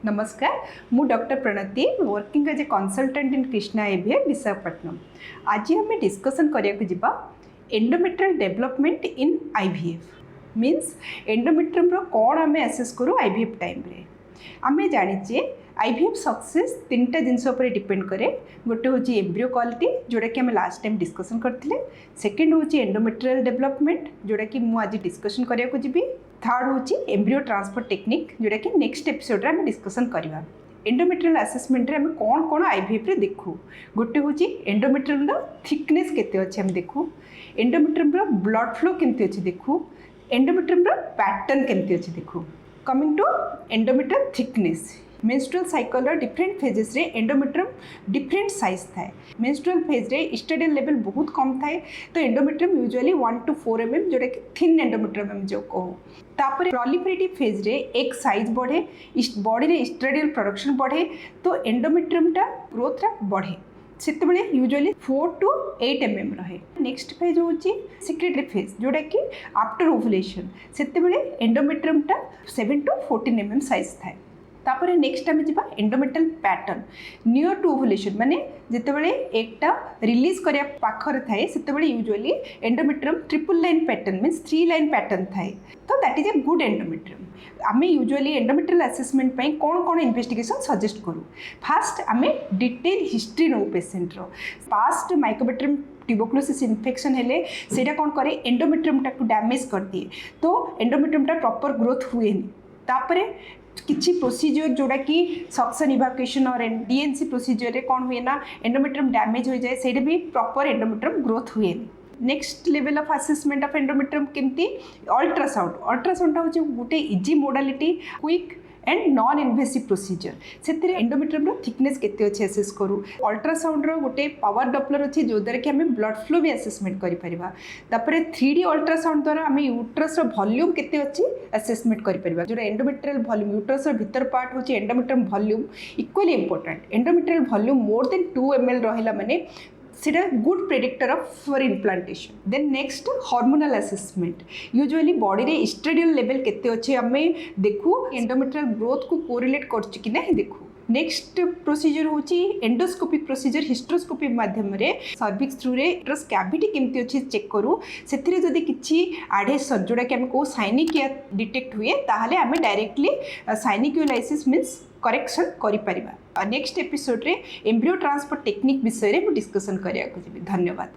नमस्कार, मु doctor Pranati working as a consultant in Krishna IVF Visakhapatnam. आज आम डिस्कसन करिया endometrial development in IVF means endometrium कौन आम एसेस करूँ आईवीएफ टाइम रे। आम जाचे आईवीएफ सक्सेस तीनटा जिनस डिपेंड करे। गोटे हूँ एम्ब्रियो क्वालिटी जोटा कि आम लास्ट टाइम डिस्कसन करते। सेकेंड हूँ एंडोमेट्रियल डेवलपमेंट जोटा कि मुझे आज डिस्कसन करिया जी। थर्ड हूँ एम्ब्रियो ट्रांसफर टेक्निक जोटा कि नेक्स्ट एपिसोड आम डिस्कसन करवा। एंडोमेट्रियल असेसमेंट रे आम कौन कौन आईवीएफ रे देखू। गोटे हूँ एंडोमेट्रियम थिकनेस केते अच्छे आम देखू, एंडोमेट्रियम ब्लड फ्लो केमती अच्छे देखू, एंडोमेट्रियम पैटर्न केमती अच्छे देखू। Coming to endometrial thickness, menstrual cycle different phases रे एंडोमेट्रियम डिफरेंट साइज थाए। मेंस्ट्रुअल फेज रे एस्ट्रेडियल लेवल बहुत कम थाए, तो एंडोमेट्रियम यूजुअली 1 to 4 mm जोटा कि थिन एंडोमेट्रियम हम जो कहू। तापर प्रोलिफरेटिव फेज रे एक साइज बढ़े, बॉडी रे एस्ट्रेडियल प्रोडक्शन बढ़े, तो एंडोमेट्रियम टा ग्रोथ रा बढ़े। सेतेबेले यूजुअली 4 to 8 mm रहे। नेक्स्ट फेज हूँ सेक्रेटरी फेज जोटा कि आफ्टर ओवुलेशन, सेतेबेले एंडोमेट्रियम टा 7 to 14 mm साइज थाए। तापर नेक्स्ट आम जा endometrial pattern near to ovulation, माने जितेबाला एकटा रिलीज करिया पाखर थाए सेतेबाला usually endometrium triple line pattern means 3 line pattern थाए, तो that is a good endometrium. आम यूजुअली एंडोमेट्रियल असेसमेंट पे कौन कौन इन्वेस्टिगेशन सजेस्ट करूँ। फास्ट आम डिटेल हिस्ट्री नौ पेसेंटर पास्ट माइकोबैक्टीरियम ट्यूबरकुलोसिस इन्फेक्शन हेले सेटा कौन करे एंडोमेट्रियम टाक डैमेज कर दिए, तो एंडोमेट्रियम टा प्रॉपर ग्रोथ हुए। तापरे किसी प्रोसीजर जोड़ा कि सक्शन इवाक्यूएशन और डीएनसी प्रोसीजर रे कौन हुए ना एंडोमेट्रियम डैमेज हो जाए, से भी प्रॉपर एंडोमेट्रियम ग्रोथ हुए। Next level of assessment of endometrium केमती अल्ट्रासाउंड। अल्ट्रासाउंड हूँ गोटे easy modality, quick and non invasive procedure. से एंडोमेट्रियम थिकनेस केते अच्छे असेस करूँ। अल्ट्रासाउंड गोटे पावर डॉपलर अच्छे जो द्वारा कि आम ब्लड फ्लो भी असेसमेंट करें। 3D अल्ट्रासाउंड द्वारा आम यूट्रस वॉल्यूम केते अच्छे असेसमेंट करें। जो एंडोमेट्रियल वॉल्यूम यूट्रस भीतर पार्ट हूँ endometrium volume equally important. Endometrial volume more than 2 ml रहा माने सीटा good predictor of for implantation. Then next hormonal assessment, usually body रे एस्ट्रेडियल लेवल केते अच्छे आम देखू, एंडोमेट्रियल ग्रोथ को कोरिलेट करछि कि नहीं देखू। नेक्स्ट प्रोसीजर हूँ एंडोस्कोपिक प्रोसीजर, हिस्ट्रोस्कोपी माध्यम रे सर्विक्स थ्रू रे यूट्रस कैविटी केमती अच्छे चेक करूँ। से जदि किसी एडेशन जोड़ा कि आम को साइनिकिया डिटेक्ट हुए ताहले आम डायरेक्टली साइनिक्यूलाइसिस मीन्स करेक्शन करिपरिबा। नेक्स्ट एपिसोड रे एम्ब्रियो ट्रांसफर टेक्निक विषय में डिस्कसन करिया को। धन्यवाद।